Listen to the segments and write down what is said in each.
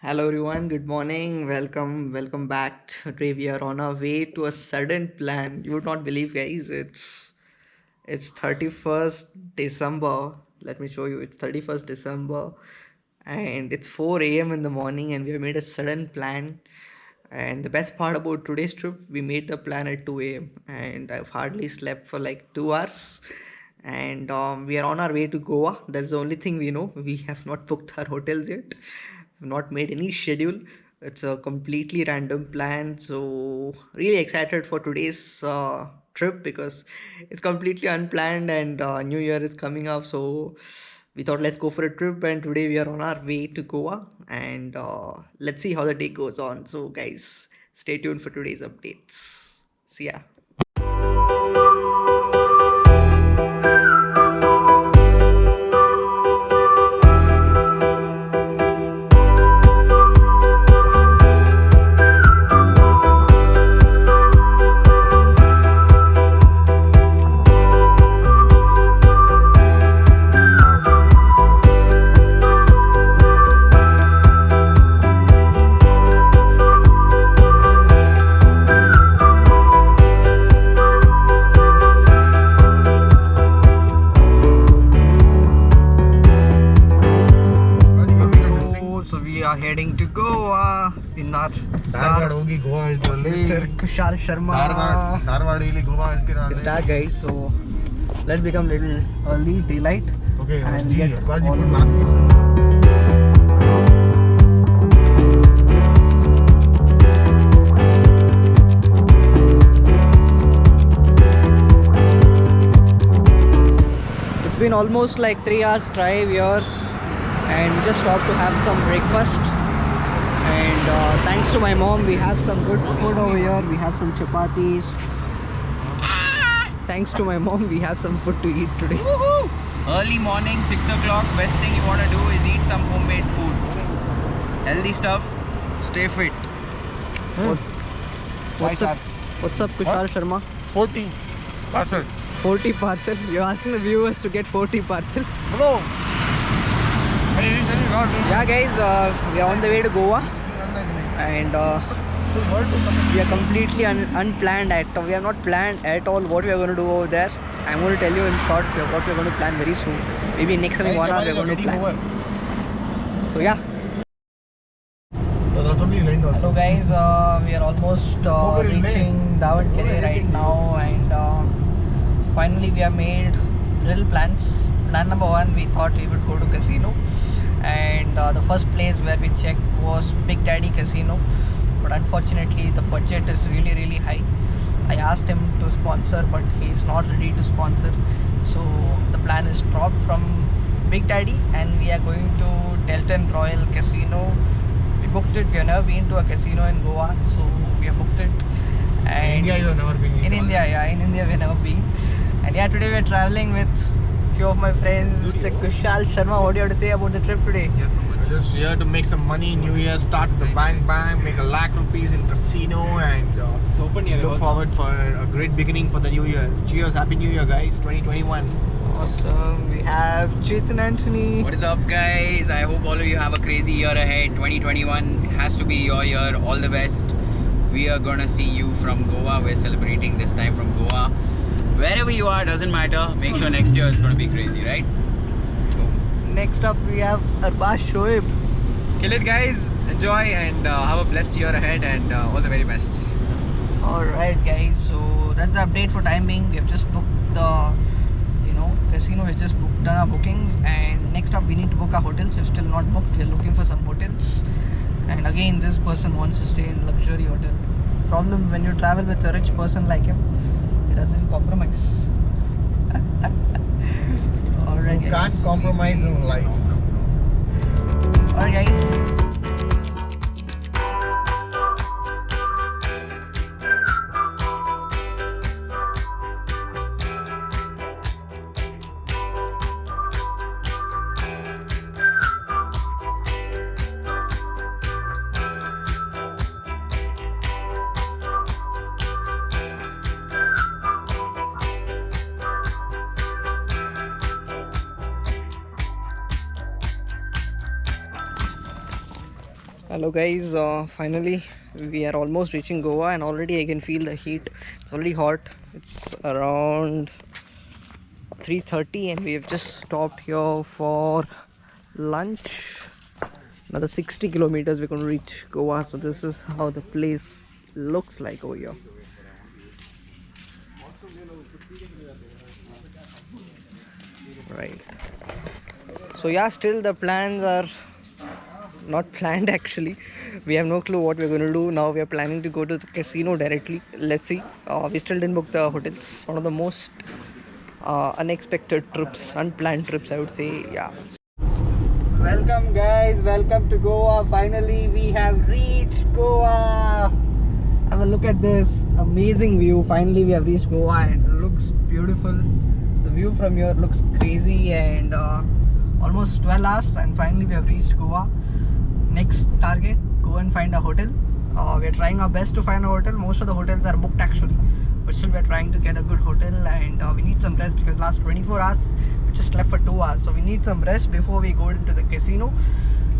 Hello everyone, good morning, welcome back. Today we are on our way to a sudden plan. You would not believe, guys, it's 31st December. Let me show you. It's 31st December and it's 4 a.m. in the morning and we have made a sudden plan. And the best part about today's trip, we made the plan at 2 a.m. and I've hardly slept for like 2 hours. And we are on our way to Goa. That's the only thing we know. We have not booked our hotels yet. We've not made any schedule. It's a completely random plan. So really excited for today's trip because it's completely unplanned and New Year is coming up. So we thought let's go for a trip and today we are on our way to Goa and let's see how the day goes on. So guys, stay tuned for today's updates. See ya. So we are heading to Goa in our Dharwad ಹೋಗಿ Goa ಹೇಳ್ತೀರಲ್ಲಿ Mr. Kushal Sharma. Dharwad ಇಲ್ಲಿ ಗೋವಾ ಹೇಳ್ತೀರಾ It's dark, guys, so let's become little early daylight. Okay And get ಬಾಜಿ all- It's been almost like 3 hours drive here and we just stopped to have some breakfast. And thanks to my mom, we have some good food over here. We have some chapatis. Thanks to my mom, we have some food to eat today. Early morning, 6 o'clock, best thing you want to do is eat some homemade food. Healthy stuff, stay fit. What's up? What's up, Kushal Sharma? 40 parcel 40 parcel. You're asking the viewers to get 40 parcel. hello hey sir got Yeah, guys, we are on the way to Goa and we are completely unplanned we have not planned at all what we are going to do over there. I'm going to tell you in short what we are going to plan very soon. Maybe next coming 1 hour we are going to plan. So yeah. So guys, we are almost reaching Davangere right now and finally we have made little plans. Plan number one, we thought we would go to casino and the first place where we checked was Big Daddy Casino, but unfortunately the budget is really high. I asked him to sponsor but he is not ready to sponsor, so the plan is dropped from Big Daddy and we are going to Delton Royal Casino. We booked it. We have never been to a casino in Goa, so we have booked it. And India you have never been in India, yeah, in India we have never been. And yeah, today we are traveling with few of my friends. Mr. Kushal Sharma, what do you have to say about the trip today? Yes, just here to make some money. New Year, start with the bang, make a lakh rupees in casino and it's open here. look forward for a great beginning for the new year. Cheers, happy new year guys, 2021. Awesome. We have Chetan Anthony. What is up, guys? I hope all of you have a crazy year ahead. 2021 has to be your year. All the best. We are gonna see you from Goa. We're celebrating this time from Goa. Wherever you are, doesn't matter. Make sure next year it's gonna be crazy, right? Next up we have Arbaaz Shoaib. Kill it, guys. Enjoy and have a blessed year ahead and all the very best. Alright guys, so that's the update for time being. We have just booked the casino. We just done our bookings and next up we need to book our hotels. We've still not booked. We're looking for some hotels and again this person wants to stay in luxury hotel. Problem when you travel with a rich person like him, he doesn't compromise. Alright You guys. can't compromise in life. Alright guys. Hello guys, finally we are almost reaching Goa and already I can feel the heat. It's already hot. It's around 3:30 and we have just stopped here for lunch. Another 60 kilometers we're going to reach Goa. So this is how the place looks like over here. Right. So yeah, still the plans are not planned actually. We have no clue what we're going to do now. We are planning to go to the casino directly. Let's see. We still didn't book the hotels. One of the most unexpected trips, unplanned trips, I would say. Yeah. Welcome guys, welcome to Goa. Finally we have reached Goa. Have a look at this amazing view. Finally we have reached Goa and it looks beautiful. The view from here looks crazy and almost 12 hours and finally we have reached Goa. Next target, go and find a hotel. We are trying our best to find a hotel. Most of the hotels are booked actually, but still we are trying to get a good hotel and we need some rest because last 24 hours we just slept for 2 hours, so we need some rest before we go into the casino.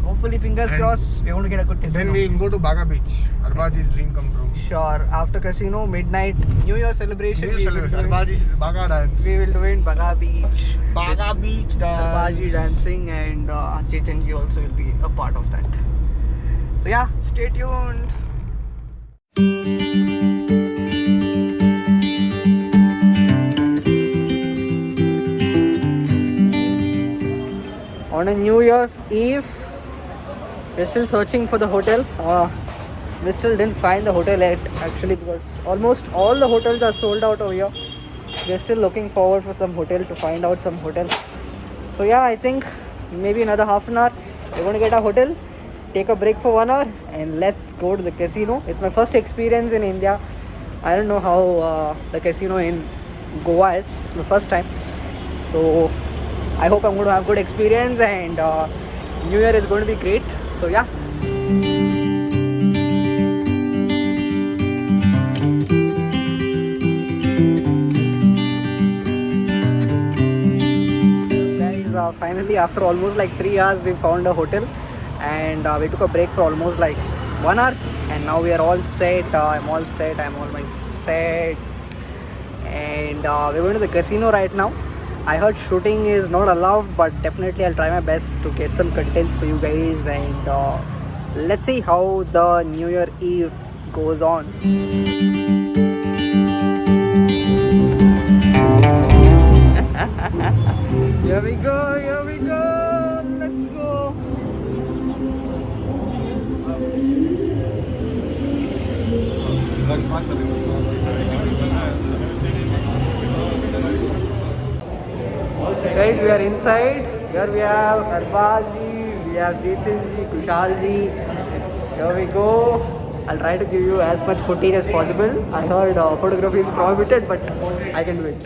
Hopefully, fingers crossed, we're going to get a good casino. Then we will go to Baga Beach. Arbaji's dream come true. Sure. After casino, midnight New Year celebration. Arbaji's Baga dance. We will do it in Baga Beach. Baga Beach dance. Arbaji dancing and Chetanji also will be a part of that. So yeah, stay tuned. On a New Year's Eve, we're still searching for the hotel. We still didn't find the hotel yet actually because almost all the hotels are sold out over here. We're still looking forward for some hotel to find out some hotel. So yeah, I think maybe another half an hour we're going to get a hotel, take a break for 1 hour and let's go to the casino. It's my first experience in India. I don't know how the casino in Goa is. It's my first time. So I hope I'm going to have good experience and New Year is going to be great. So yeah. Guys, finally after almost like 3 hours we found a hotel and we took a break for almost like 1 hour and now we are all set. I'm all set. I'm all my set and we're going to the casino right now. I heard shooting is not allowed, but definitely I'll try my best to get some content for you guys and let's see how the New Year Eve goes on. Here we go, let's go. Guys, we are inside. Here we have Arbazji, we have Chetanji, Kushalji. Here we go. I'll try to give you as much footage as possible. I heard photography is prohibited, but I can do it.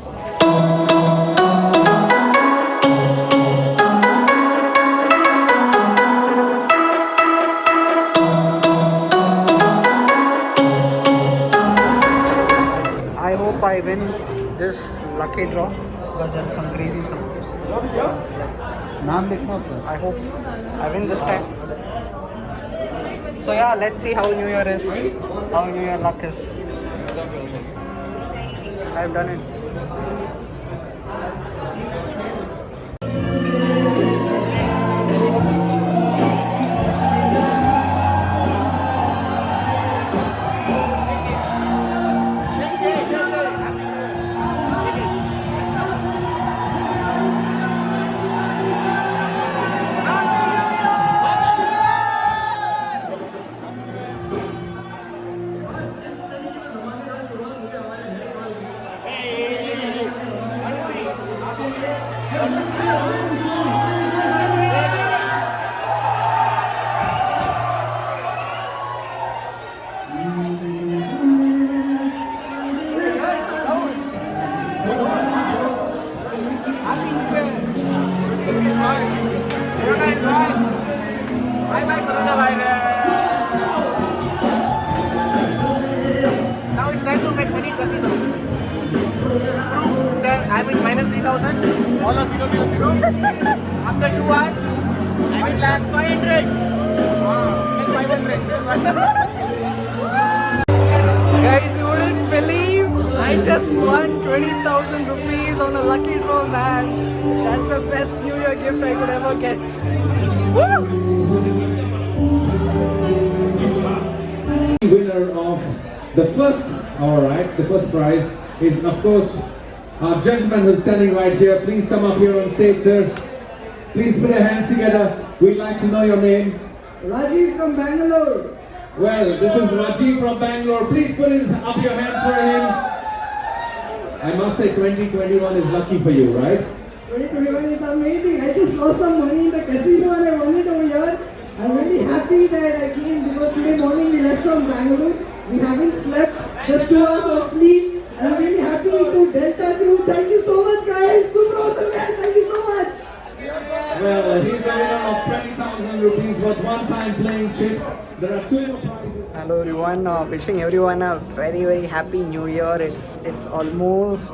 I hope I win this lucky draw because there is some crazy stuff. I hope I win this time. So yeah, let's see how New Year is, how New Year luck is. I've done it. Now it's time to make money in casino. Proof that I'm in minus 3,000. All are 0, 0, 0. After 2 hours, I will last 500. Guys, you wouldn't believe I just won 20,000 rupees on a lucky draw, man. That's the best New Year gift I could ever get. Woo! Winner of the first, alright, the first prize is of course our gentleman who's standing right here. Please come up here on stage, sir. Please put your hands together. We'd like to know your name. Rajiv from Bangalore. Well, this is Rajiv from Bangalore. Please put up your hands for him. I must say 2021 is lucky for you, right? 2021 is amazing. I just lost some money in the casino and I won it over here. I'm really happy that I came because today morning we left from Bangalore. We haven't slept, just 2 hours of sleep. And I'm really happy to Delta Crew. Thank you so much, guys. Super awesome, guys. Thank you so much. Well, he's a winner of 20,000 rupees worth one-time playing chips. There are 2 more prizes. Hello everyone, wishing everyone a very happy new year. It's almost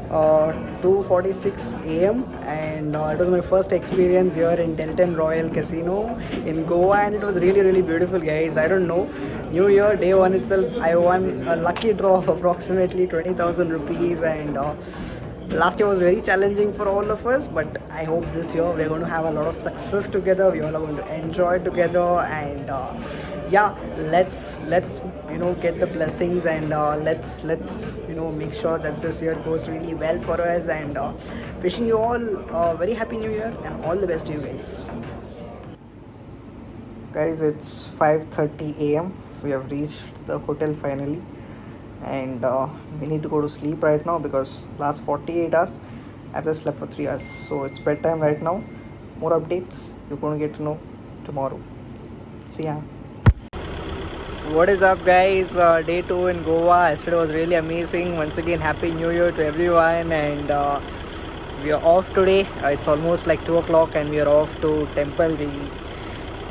2:46 AM and it was my first experience here in Delton Royal Casino in Goa, and it was really beautiful, guys. I don't know, New Year day one itself I won a lucky draw of approximately 20,000 rupees, and last year was very challenging for all of us, but I hope this year we're going to have a lot of success together. We all are going to enjoy together, and yeah, let's get the blessings, and let's make sure that this year goes really well for us, and wishing you all a very happy new year and all the best to you guys. Guys, it's 5:30 AM. We have reached the hotel finally, and we need to go to sleep right now because last 48 hours I've just slept for 3 hours, so it's bedtime right now. More updates you're going to get to know tomorrow. See ya. What is up, guys? Day 2 in Goa. Yesterday was really amazing. Once again, happy new year to everyone, and we are off today. It's almost like 2 o'clock and we are off to Temple,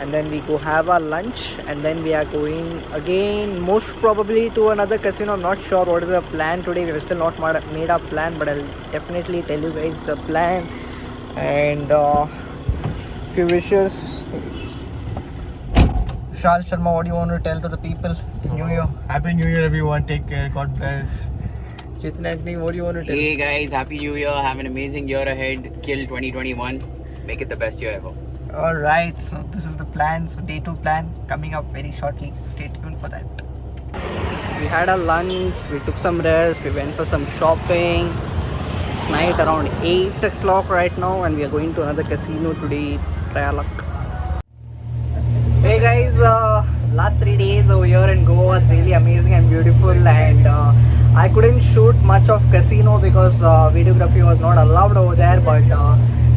and then we go have our lunch, and then we are going again most probably to another casino. I'm not sure what is the plan today. We have still not made our plan, but I'll definitely tell you guys the plan, and few wishes. Shal Sharma, what do you want to tell to the people? It's New Year. Happy New Year, everyone. Take care. God bless. Chetan Anthony, what do you want to tell? Hey guys, happy new year. Have an amazing year ahead. Kill 2021. Make it the best year ever. Alright, so this is the plan. So day 2 plan coming up very shortly. Stay tuned for that. We had our lunch, we took some rest, we went for some shopping. It's night around 8 o'clock right now, and we are going to another casino today. Try our luck. Hey guys, last 3 days over here in Goa was really amazing and beautiful, and I couldn't shoot much of casino because videography was not allowed over there, but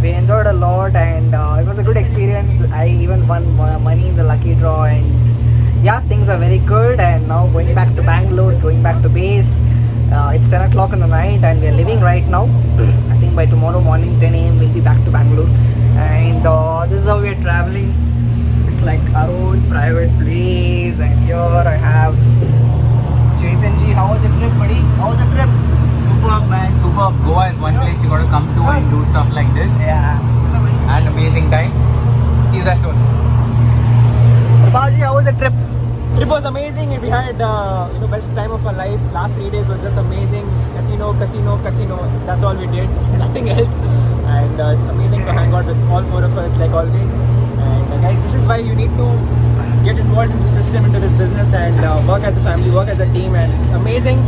we enjoyed a lot, and it was a good experience. I even won money in the lucky draw, and yeah, things are very good. And now going back to Bangalore, going back to base. It's 10 o'clock in the night and we are leaving right now. I think by tomorrow morning 10 AM we'll be back to Bangalore, and this is how we are traveling. It's like our own private place, and here I have Chetan ji. How was the trip, buddy? How was the trip? Superb, man. Superb. Goa is one place you got to come to and do stuff like this. Yeah. And amazing time. See you there soon. Prabhaji, how was the trip? Trip was amazing. We had best time of our life. Last 3 days was just amazing. Casino. That's all we did. Nothing else. And it's amazing to hang out with all 4 of us like always. And guys, this is why you need to get involved in the system, into this business, and work as a family, work as a team, and it's amazing.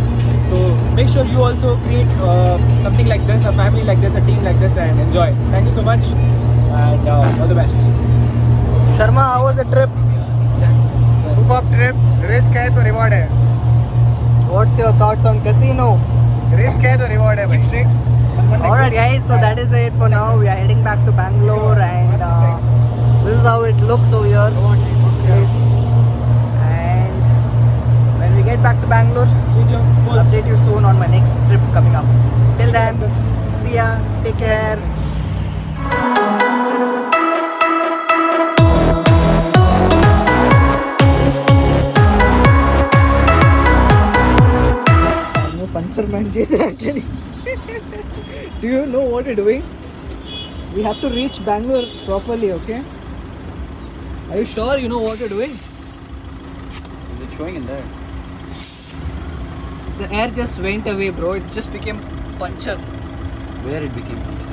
So make sure you also create something like this, a family like this, a team like this, and enjoy. Thank you so much, and all the best. Sharma, how was the trip? Superb trip. Risk है तो reward है. What's your thoughts on casino? Risk है तो reward है. Keep straight. Alright guys, so that is it for now. We are heading back to Bangalore, and this is how it looks over here. Yes. And when we get back to Bangalore, I'll update you soon on my next trip coming up. Till then, see ya, take care. No puncher man, Jason actually. Do you know what we're doing? We have to reach Bangalore properly, okay? Are you sure you know what you're doing? Is it showing in there? The air just went away, bro. It just became puncture. Where it became punctured?